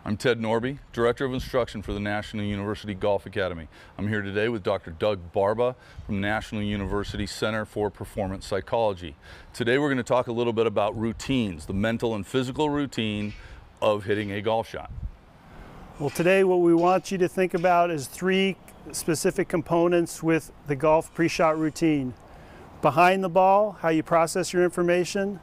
I'm Ted Norby, Director of Instruction for the National University Golf Academy. I'm here today with Dr. Doug Barba from National University Center for Performance Psychology. Today we're going to talk a little bit about routines, the mental and physical routine of hitting a golf shot. Well, today what we want you to think about is three specific components with the golf pre-shot routine. Behind the ball, how you process your information.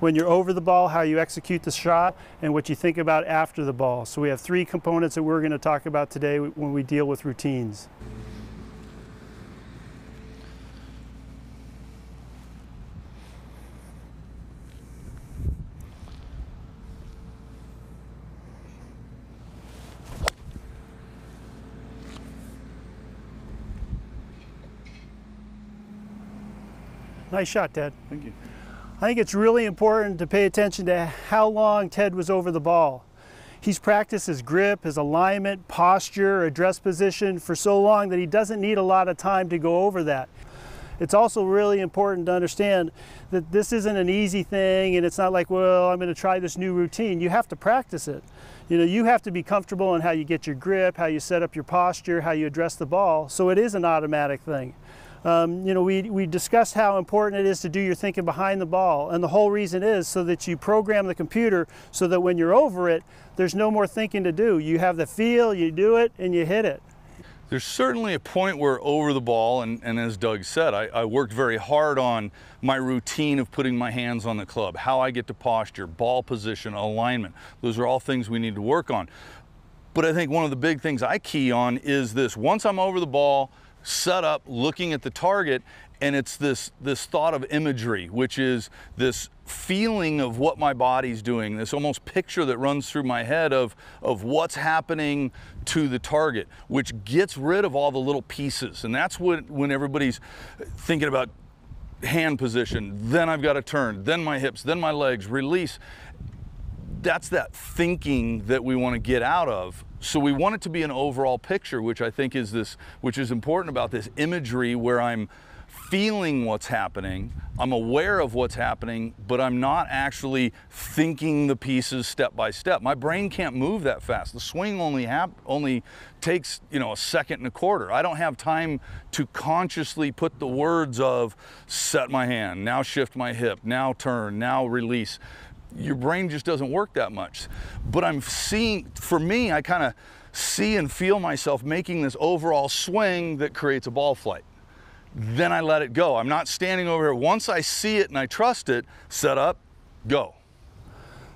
When you're over the ball, how you execute the shot, and what you think about after the ball. So we have three components that we're going to talk about today when we deal with routines. Nice shot, Ted. Thank you. I think it's really important to pay attention to how long Ted was over the ball. He's practiced his grip, his alignment, posture, address position for so long that he doesn't need a lot of time to go over that. It's also really important to understand that this isn't an easy thing, and it's not like, well, I'm going to try this new routine. You have to practice it. You have to be comfortable in how you get your grip, how you set up your posture, how you address the ball, so it is an automatic thing. We discussed how important it is to do your thinking behind the ball, and the whole reason is so that you program the computer so that when you're over it, there's no more thinking to do. You have the feel, you do it, and you hit it. There's certainly a point where over the ball, and as Doug said, I worked very hard on my routine of putting my hands on the club, how I get to posture, ball position, alignment. Those are all things we need to work on. But I think one of the big things I key on is this: once I'm over the ball, set up, looking at the target, and it's this thought of imagery, which is this feeling of what my body's doing, this almost picture that runs through my head of what's happening to the target, which gets rid of all the little pieces. And that's when everybody's thinking about hand position, then I've got to turn, then my hips, then my legs, release. That's that thinking that we want to get out of. So we want it to be an overall picture, which I think is which is important about this imagery, where I'm feeling what's happening, I'm aware of what's happening, but I'm not actually thinking the pieces step by step. My brain can't move that fast. The swing only takes, a second and a quarter. I don't have time to consciously put the words of set my hand, now shift my hip, now turn, now release. Your brain just doesn't work that much. But I'm seeing, for me, I kind of see and feel myself making this overall swing that creates a ball flight. Then I let it go. I'm not standing over here. Once I see it and I trust it, set up, go.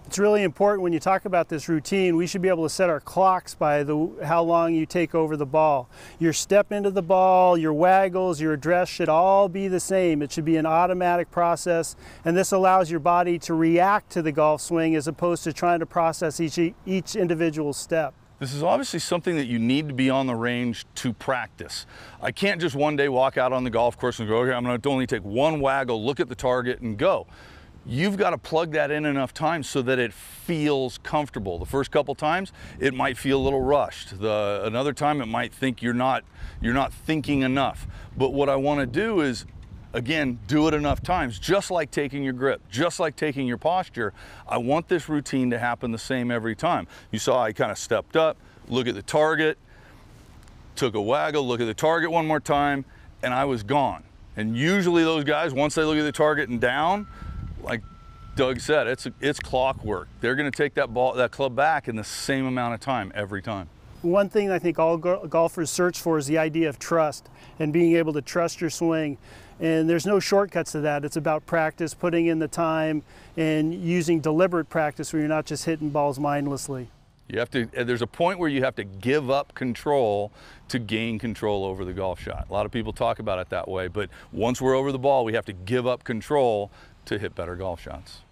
It's really important when you talk about this routine, we should be able to set our clocks by how long you take over the ball. Your step into the ball, your waggles, your address should all be the same. It should be an automatic process, and this allows your body to react to the golf swing as opposed to trying to process each individual step. This is obviously something that you need to be on the range to practice. I can't just one day walk out on the golf course and go, okay, I'm going to only take one waggle, look at the target, and go. You've got to plug that in enough times so that it feels comfortable. The first couple times, it might feel a little rushed. Another time, it might think you're not thinking enough. But what I want to do is, again, do it enough times, just like taking your grip, just like taking your posture. I want this routine to happen the same every time. You saw I kind of stepped up, look at the target, took a waggle, look at the target one more time, and I was gone. And usually those guys, once they look at the target and down, like Doug said, it's clockwork. They're going to take that club back in the same amount of time every time. One thing I think all golfers search for is the idea of trust and being able to trust your swing. And there's no shortcuts to that. It's about practice, putting in the time, and using deliberate practice where you're not just hitting balls mindlessly. There's a point where you have to give up control to gain control over the golf shot. A lot of people talk about it that way, but once we're over the ball, we have to give up control to hit better golf shots.